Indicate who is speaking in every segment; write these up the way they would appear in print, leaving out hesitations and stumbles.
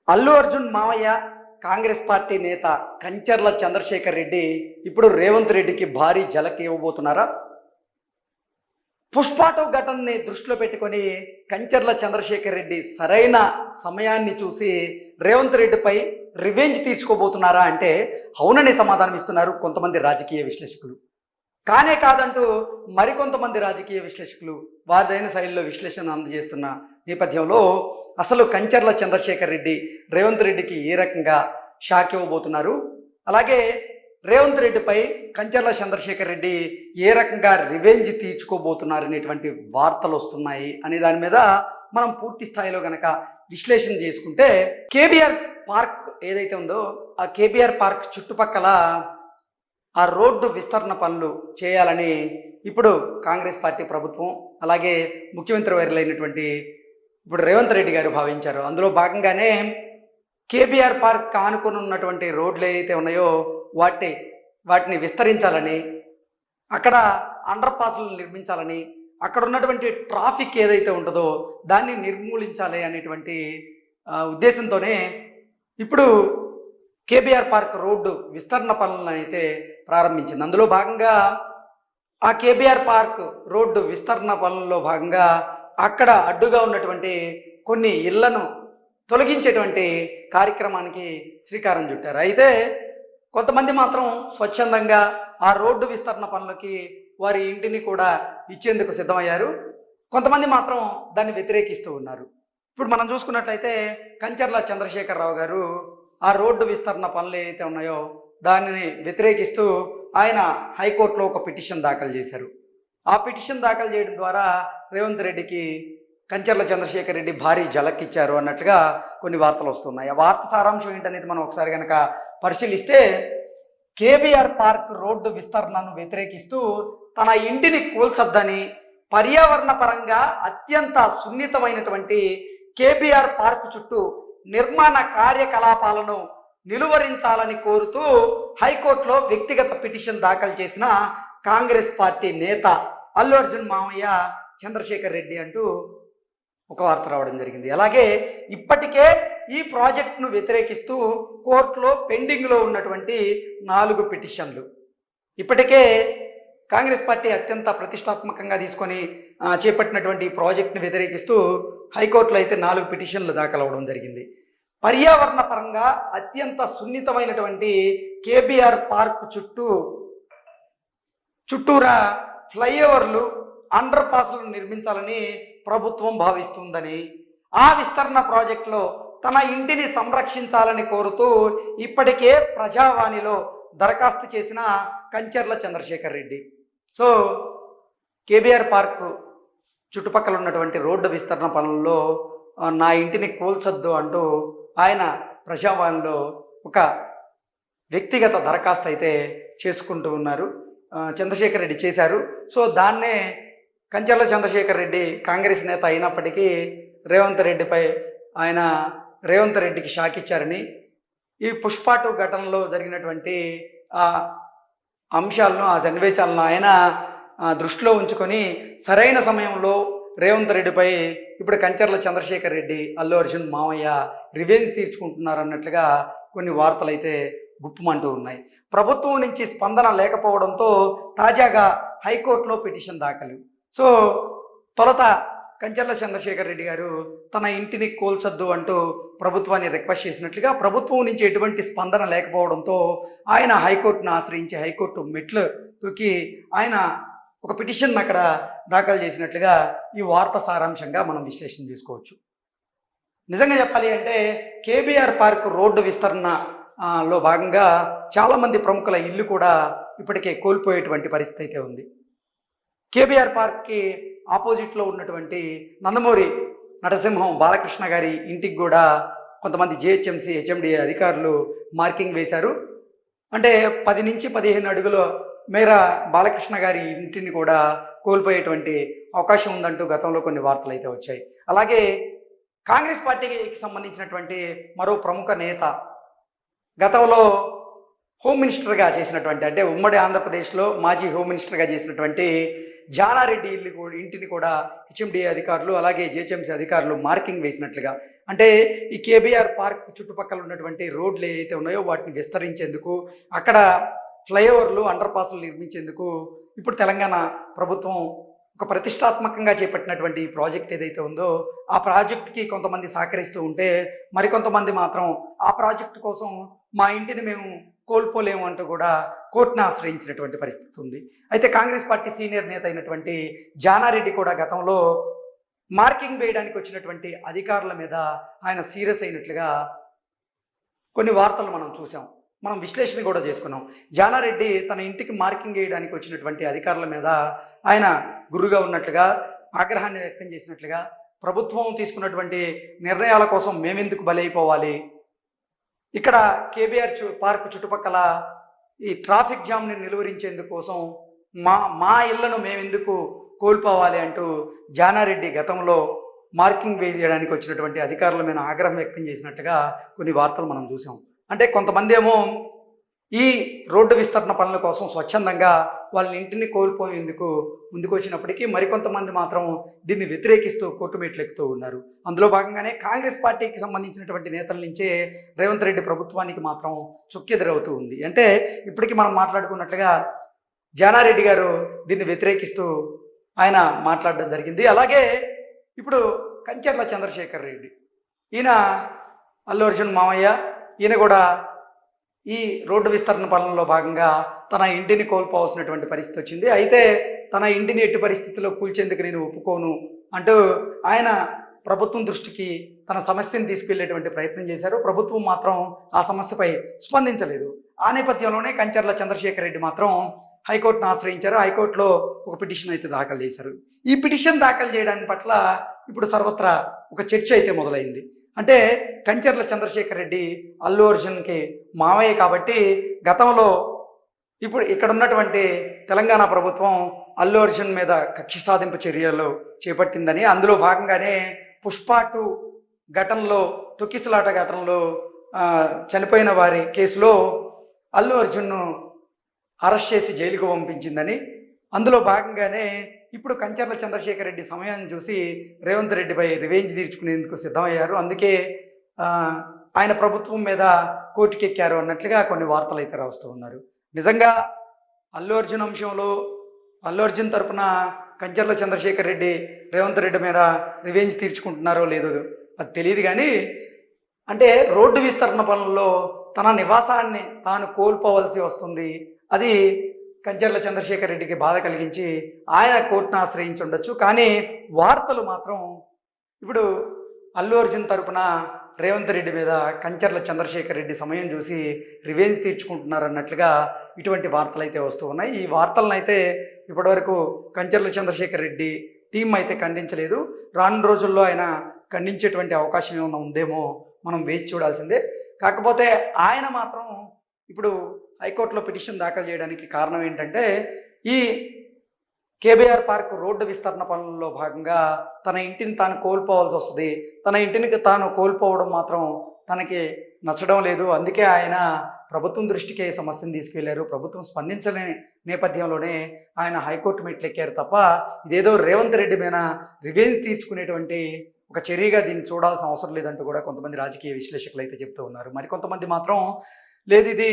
Speaker 1: అల్లు అర్జున్ మావయ్య కాంగ్రెస్ పార్టీ నేత కంచర్ల చంద్రశేఖర్ రెడ్డి ఇప్పుడు రేవంత్ రెడ్డికి భారీ ఝలక్ ఇవ్వబోతున్నారా? పుష్ప 2 ఘటనని దృష్టిలో పెట్టుకొని కంచర్ల చంద్రశేఖర్ రెడ్డి సరైన సమయాన్ని చూసి రేవంత్ రెడ్డిపై రివెంజ్ తీర్చుకోబోతున్నారా అంటే అవునని సమాధానం ఇస్తున్నారు కొంతమంది రాజకీయ విశ్లేషకులు. కానే కాదంటూ మరికొంతమంది రాజకీయ విశ్లేషకులు వారిదైన శైలిలో విశ్లేషణ అందజేస్తున్న నేపథ్యంలో అసలు కంచర్ల చంద్రశేఖర్ రెడ్డి రేవంత్ రెడ్డికి ఏ రకంగా షాక్ ఇవ్వబోతున్నారు, అలాగే రేవంత్ రెడ్డిపై కంచర్ల చంద్రశేఖర్ రెడ్డి ఏ రకంగా రివెంజ్ తీర్చుకోబోతున్నారు అనేటువంటి వార్తలు వస్తున్నాయి అనే దాని మీద మనం పూర్తి స్థాయిలో గనక విశ్లేషణ చేసుకుంటే, కేబీఆర్ పార్క్ ఏదైతే ఉందో ఆ కేబీఆర్ పార్క్ చుట్టుపక్కల ఆ రోడ్డు విస్తరణ పనులు చేయాలని ఇప్పుడు కాంగ్రెస్ పార్టీ ప్రభుత్వం అలాగే ముఖ్యమంత్రి వర్యులైనటువంటి ఇప్పుడు రేవంత్ రెడ్డి గారు భావించారు. అందులో భాగంగానే కేబీఆర్ పార్క్ ఆనుకొని ఉన్నటువంటి రోడ్లు ఏవైతే ఉన్నాయో వాటిని విస్తరించాలని, అక్కడ అండర్ పాస్లు నిర్మించాలని, అక్కడ ఉన్నటువంటి ట్రాఫిక్ ఏదైతే ఉంటుందో దాన్ని నిర్మూలించాలి అనేటువంటి ఉద్దేశంతోనే ఇప్పుడు కేబీఆర్ పార్క్ రోడ్డు విస్తరణ పనులను అయితే ప్రారంభించింది. అందులో భాగంగా ఆ కేబీఆర్ పార్క్ రోడ్డు విస్తరణ పనుల్లో భాగంగా అక్కడ అడ్డుగా ఉన్నటువంటి కొన్ని ఇళ్లను తొలగించేటువంటి కార్యక్రమానికి శ్రీకారం చుట్టారు. అయితే కొంతమంది మాత్రం స్వచ్ఛందంగా ఆ రోడ్డు విస్తరణ పనులకి వారి ఇంటిని కూడా ఇచ్చేందుకు సిద్ధమయ్యారు. కొంతమంది మాత్రం దాన్ని వ్యతిరేకిస్తూ ఉన్నారు. ఇప్పుడు మనం చూసుకున్నట్లయితే కంచర్ల చంద్రశేఖరరావు గారు ఆ రోడ్డు విస్తరణ పనులు ఏవైతే ఉన్నాయో దానిని వ్యతిరేకిస్తూ ఆయన హైకోర్టులో ఒక పిటిషన్ దాఖలు చేశారు. ఆ పిటిషన్ దాఖలు చేయడం ద్వారా రేవంత్ రెడ్డికి కంచర్ల చంద్రశేఖర్ రెడ్డి భారీ ఝలక్ ఇచ్చారు అన్నట్లుగా కొన్ని వార్తలు వస్తున్నాయి. ఆ వార్త సారాంశం ఏంటనేది మనం ఒకసారి కనుక పరిశీలిస్తే, కేబీఆర్ పార్క్ రోడ్డు విస్తరణను వ్యతిరేకిస్తూ తన ఇంటిని కూల్చొద్దని, పర్యావరణ పరంగా అత్యంత సున్నితమైనటువంటి కేబీఆర్ పార్క్ చుట్టూ నిర్మాణ కార్యకలాపాలను నిలువరించాలని కోరుతూ హైకోర్టులో వ్యక్తిగత పిటిషన్ దాఖలు చేసిన కాంగ్రెస్ పార్టీ నేత అల్లు అర్జున్ మావయ్య చంద్రశేఖర్ రెడ్డి అంటూ ఒక వార్త రావడం జరిగింది. అలాగే ఇప్పటికే ఈ ప్రాజెక్టును వ్యతిరేకిస్తూ కోర్టులో పెండింగ్లో ఉన్నటువంటి 4 పిటిషన్లు ఇప్పటికే కాంగ్రెస్ పార్టీ అత్యంత ప్రతిష్టాత్మకంగా తీసుకొని చేపట్టినటువంటి ఈ ప్రాజెక్టును వ్యతిరేకిస్తూ హైకోర్టులో అయితే 4 పిటిషన్లు దాఖలవడం జరిగింది. పర్యావరణ పరంగా అత్యంత సున్నితమైనటువంటి కేబీఆర్ పార్క్ చుట్టూరా ఫ్లైఓవర్లు, అండర్ పాస్లను నిర్మించాలని ప్రభుత్వం భావిస్తుందని, ఆ విస్తరణ ప్రాజెక్టులో తన ఇంటిని సంరక్షించాలని కోరుతూ ఇప్పటికే ప్రజావాణిలో దరఖాస్తు చేసిన Kancharla Chandrasekhar Reddy. So KBR park చుట్టుపక్కల ఉన్నటువంటి రోడ్డు విస్తరణ పనుల్లో నా ఇంటిని కూల్చొద్దు అంటూ ఆయన ప్రజావాణిలో ఒక వ్యక్తిగత దరఖాస్తు అయితే చేసుకుంటూ ఉన్నారు, చంద్రశేఖర్ రెడ్డి చేశారు. సో దాన్నే కంచర్ల చంద్రశేఖర్ రెడ్డి కాంగ్రెస్ నేత అయినప్పటికీ రేవంత్ రెడ్డికి షాక్ ఇచ్చారని, ఈ పుష్ప 2 ఘటనలో జరిగినటువంటి అంశాలను, ఆ సన్నివేశాలను ఆయన దృష్టిలో ఉంచుకొని సరైన సమయంలో రేవంత్ రెడ్డిపై ఇప్పుడు కంచర్ల చంద్రశేఖర్ రెడ్డి, అల్లు అర్జున్ మావయ్య రివెంజ్ తీర్చుకుంటున్నారు అన్నట్లుగా కొన్ని వార్తలు అయితే గుప్పమంటూ ఉన్నాయి. ప్రభుత్వం నుంచి స్పందన లేకపోవడంతో తాజాగా హైకోర్టులో పిటిషన్ దాఖలు. సో తొలుత కంచర్ల చంద్రశేఖర్ రెడ్డి గారు తన ఇంటిని కూల్చొద్దు అంటూ ప్రభుత్వాన్ని రిక్వెస్ట్ చేసినట్లుగా, ప్రభుత్వం నుంచి ఎటువంటి స్పందన లేకపోవడంతో ఆయన హైకోర్టును ఆశ్రయించి హైకోర్టు మెట్లు తొక్కి ఆయన ఒక పిటిషన్ అక్కడ దాఖలు చేసినట్లుగా ఈ వార్త సారాంశంగా మనం విశ్లేషణ చేసుకోవచ్చు. నిజంగా చెప్పాలి అంటే కేబీఆర్ పార్క్ రోడ్డు విస్తరణలో భాగంగా చాలామంది ప్రముఖుల ఇల్లు కూడా ఇప్పటికే కోల్పోయేటువంటి పరిస్థితి అయితే ఉంది. కేబీఆర్ పార్క్కి ఆపోజిట్లో ఉన్నటువంటి నందమూరి నరసింహం బాలకృష్ణ గారి ఇంటికి కూడా కొంతమంది జిహెచ్ఎంసీ హెచ్ఎండిఏ అధికారులు మార్కింగ్ వేశారు. అంటే 10 నుంచి 15 అడుగుల మేర బాలకృష్ణ గారి ఇంటిని కూడా కోల్పోయేటువంటి అవకాశం ఉందంటూ గతంలో కొన్ని వార్తలు అయితే వచ్చాయి. అలాగే కాంగ్రెస్ పార్టీకి సంబంధించినటువంటి మరో ప్రముఖ నేత, గతంలో హోమ్ మినిస్టర్గా చేసినటువంటి, అంటే ఉమ్మడి ఆంధ్రప్రదేశ్లో మాజీ హోమ్ మినిస్టర్గా చేసినటువంటి జానారెడ్డి ఇంటిని కూడా హెచ్ఎండిఏ అధికారులు అలాగే జిహెచ్ఎంసీ అధికారులు మార్కింగ్ వేసినట్లుగా, అంటే ఈ కేబీఆర్ పార్క్ చుట్టుపక్కల ఉన్నటువంటి రోడ్లు ఏవైతే ఉన్నాయో వాటిని విస్తరించేందుకు, అక్కడ ఫ్లైఓవర్లు, అండర్ పాస్లు నిర్మించేందుకు ఇప్పుడు తెలంగాణ ప్రభుత్వం ఒక ప్రతిష్టాత్మకంగా చేపట్టినటువంటి ఈ ప్రాజెక్ట్ ఏదైతే ఉందో ఆ ప్రాజెక్ట్కి కొంతమంది సహకరిస్తూ ఉంటే, మరికొంతమంది మాత్రం ఆ ప్రాజెక్టు కోసం మా ఇంటిని మేము కోల్పోలేము అంటూ కూడా కోర్టును ఆశ్రయించినటువంటి పరిస్థితి ఉంది. అయితే కాంగ్రెస్ పార్టీ సీనియర్ నేత అయినటువంటి జానారెడ్డి కూడా గతంలో మార్కింగ్ వేయడానికి వచ్చినటువంటి అధికారుల మీద ఆయన సీరియస్ అయినట్లుగా కొన్ని వార్తలు మనం చూసాం, మనం విశ్లేషణ కూడా చేసుకున్నాం. జానారెడ్డి తన ఇంటికి మార్కింగ్ వేయడానికి వచ్చినటువంటి అధికారుల మీద ఆయన గురుగా ఉన్నట్లుగా, ఆగ్రహాన్ని వ్యక్తం చేసినట్లుగా, ప్రభుత్వం తీసుకున్నటువంటి నిర్ణయాల కోసం మేమెందుకు బలైపోవాలి, ఇక్కడ కేబీఆర్ పార్క్ చుట్టుపక్కల ఈ ట్రాఫిక్ జామ్ని నిలువరించేందుకు కోసం మా ఇళ్లను మేమెందుకు కోల్పోవాలి అంటూ జానారెడ్డి గతంలో మార్కింగ్ వేయడానికి వచ్చినటువంటి అధికారుల మీద ఆగ్రహం వ్యక్తం చేసినట్టుగా కొన్ని వార్తలు మనం చూసాం. అంటే కొంతమంది ఏమో ఈ రోడ్డు విస్తరణ పనుల కోసం స్వచ్ఛందంగా వాళ్ళ ఇంటిని కోల్పోయేందుకు ముందుకు వచ్చినప్పటికీ, మరికొంతమంది మాత్రం దీన్ని వ్యతిరేకిస్తూ కోర్టుమెట్లెక్కుతూ ఉన్నారు. అందులో భాగంగానే కాంగ్రెస్ పార్టీకి సంబంధించినటువంటి నేతల నుంచే రేవంత్ రెడ్డి ప్రభుత్వానికి మాత్రం చుక్కెదురవుతూ ఉంది. అంటే ఇప్పటికీ మనం మాట్లాడుకున్నట్లుగా జానారెడ్డి గారు దీన్ని వ్యతిరేకిస్తూ ఆయన మాట్లాడడం జరిగింది. అలాగే ఇప్పుడు కంచర్ల చంద్రశేఖర్ రెడ్డి, ఈయన అల్లు అర్జున్ మామయ్య, ఈయన కూడా ఈ రోడ్డు విస్తరణ పనుల్లో భాగంగా తన ఇంటిని కోల్పోవాల్సినటువంటి పరిస్థితి వచ్చింది. అయితే తన ఇంటిని ఎట్టి పరిస్థితుల్లో కూల్చేందుకు నేను ఒప్పుకోను అంటూ ఆయన ప్రభుత్వం దృష్టికి తన సమస్యను తీసుకెళ్లేటువంటి ప్రయత్నం చేశారు. ప్రభుత్వం మాత్రం ఆ సమస్యపై స్పందించలేదు. ఆ నేపథ్యంలోనే కంచర్ల చంద్రశేఖర్ రెడ్డి మాత్రం హైకోర్టును ఆశ్రయించారు. హైకోర్టులో ఒక పిటిషన్ అయితే దాఖలు చేశారు. ఈ పిటిషన్ దాఖలు చేయడానికి పట్ల ఇప్పుడు సర్వత్రా ఒక చర్చ అయితే మొదలైంది. అంటే కంచర్ల చంద్రశేఖర్ రెడ్డి అల్లు అర్జున్కి మావయ్య కాబట్టి గతంలో ఇప్పుడు ఇక్కడ ఉన్నటువంటి తెలంగాణ ప్రభుత్వం అల్లు అర్జున్ మీద కక్ష సాధింపు చర్యలు చేపట్టిందని, అందులో భాగంగానే పుష్ప 2 ఘటనలో, తొక్కిసలాట ఘటనలో చనిపోయిన వారి కేసులో అల్లు అర్జున్ను అరెస్ట్ చేసి జైలుకు పంపించిందని, అందులో భాగంగానే ఇప్పుడు కంచర్ల చంద్రశేఖర్ రెడ్డి సమయాన్ని చూసి రేవంత్ రెడ్డిపై రివెంజ్ తీర్చుకునేందుకు సిద్ధమయ్యారు. అందుకే ఆయన ప్రభుత్వం మీద కోర్టుకెక్కారు అన్నట్లుగా కొన్ని వార్తలు అయితే రాస్తూ ఉన్నారు. నిజంగా అల్లు అర్జున్ అంశంలో అల్లు అర్జున్ తరపున కంచర్ల చంద్రశేఖర్ రెడ్డి రేవంత్ రెడ్డి మీద రివెంజ్ తీర్చుకుంటున్నారో లేదో అది తెలియదు. కానీ అంటే రోడ్డు విస్తరణ పనుల్లో తన నివాసాన్ని తాను కోల్పోవలసి వస్తుంది, అది కంచర్ల చంద్రశేఖర్ రెడ్డికి బాధ కలిగించి ఆయన కోర్టును ఆశ్రయించి ఉండొచ్చు. కానీ వార్తలు మాత్రం ఇప్పుడు అల్లు అర్జున్ తరపున రేవంత్ రెడ్డి మీద కంచర్ల చంద్రశేఖర్ రెడ్డి సమయం చూసి రివెంజ్ తీర్చుకుంటున్నారు అన్నట్లుగా ఇటువంటి వార్తలు అయితే వస్తూ ఉన్నాయి. ఈ వార్తలను అయితే ఇప్పటివరకు కంచర్ల చంద్రశేఖర్ రెడ్డి టీం అయితే ఖండించలేదు. రానున్న రోజుల్లో ఆయన ఖండించేటువంటి అవకాశం ఏమైనా ఉందేమో మనం వేచి చూడాల్సిందే. కాకపోతే ఆయన మాత్రం ఇప్పుడు హైకోర్టులో పిటిషన్ దాఖలు చేయడానికి కారణం ఏంటంటే, ఈ కేబీఆర్ పార్క్ రోడ్డు విస్తరణ పనుల్లో భాగంగా తన ఇంటిని తాను కోల్పోవాల్సి వస్తుంది, తన ఇంటిని తాను కోల్పోవడం మాత్రం తనకి నచ్చడం లేదు. అందుకే ఆయన ప్రభుత్వం దృష్టికే సమస్యను తీసుకెళ్లారు. ప్రభుత్వం స్పందించని నేపథ్యంలోనే ఆయన హైకోర్టు మెట్లెక్కారు తప్ప ఇదేదో రేవంత్ రెడ్డి మీద రివెంజ్ తీర్చుకునేటువంటి ఒక చర్యగా దీన్ని చూడాల్సిన అవసరం లేదంటూ కూడా కొంతమంది రాజకీయ విశ్లేషకులు అయితే చెప్తూ ఉన్నారు. మరికొంతమంది మాత్రం లేదు, ఇది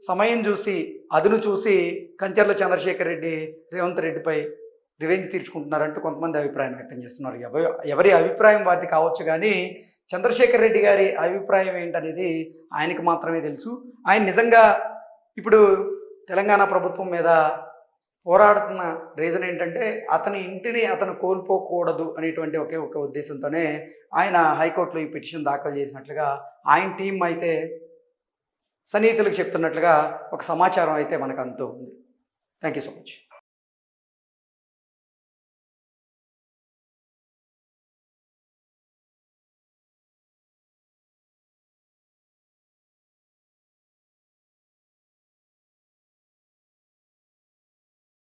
Speaker 1: సమయం చూసి, అదును చూసి కంచర్ల చంద్రశేఖర్ రెడ్డి రేవంత్ రెడ్డిపై రివెంజ్ తీర్చుకుంటున్నారంటూ కొంతమంది అభిప్రాయం వ్యక్తం చేస్తున్నారు. ఎవరి అభిప్రాయం వారిది కావచ్చు, కానీ చంద్రశేఖర్ రెడ్డి గారి అభిప్రాయం ఏంటనేది ఆయనకు మాత్రమే తెలుసు. ఆయన నిజంగా ఇప్పుడు తెలంగాణ ప్రభుత్వం మీద పోరాడుతున్న రీజన్ ఏంటంటే, అతని ఇంటిని అతను కోల్పోకూడదు అనేటువంటి ఒకే ఒక ఉద్దేశంతోనే ఆయన హైకోర్టులో ఈ పిటిషన్ దాఖలు చేసినట్లుగా ఆయన టీం అయితే సన్నిహితులకు చెప్తున్నట్లుగా ఒక సమాచారం అయితే మనకు అందుతూ ఉంది. Thank you so much.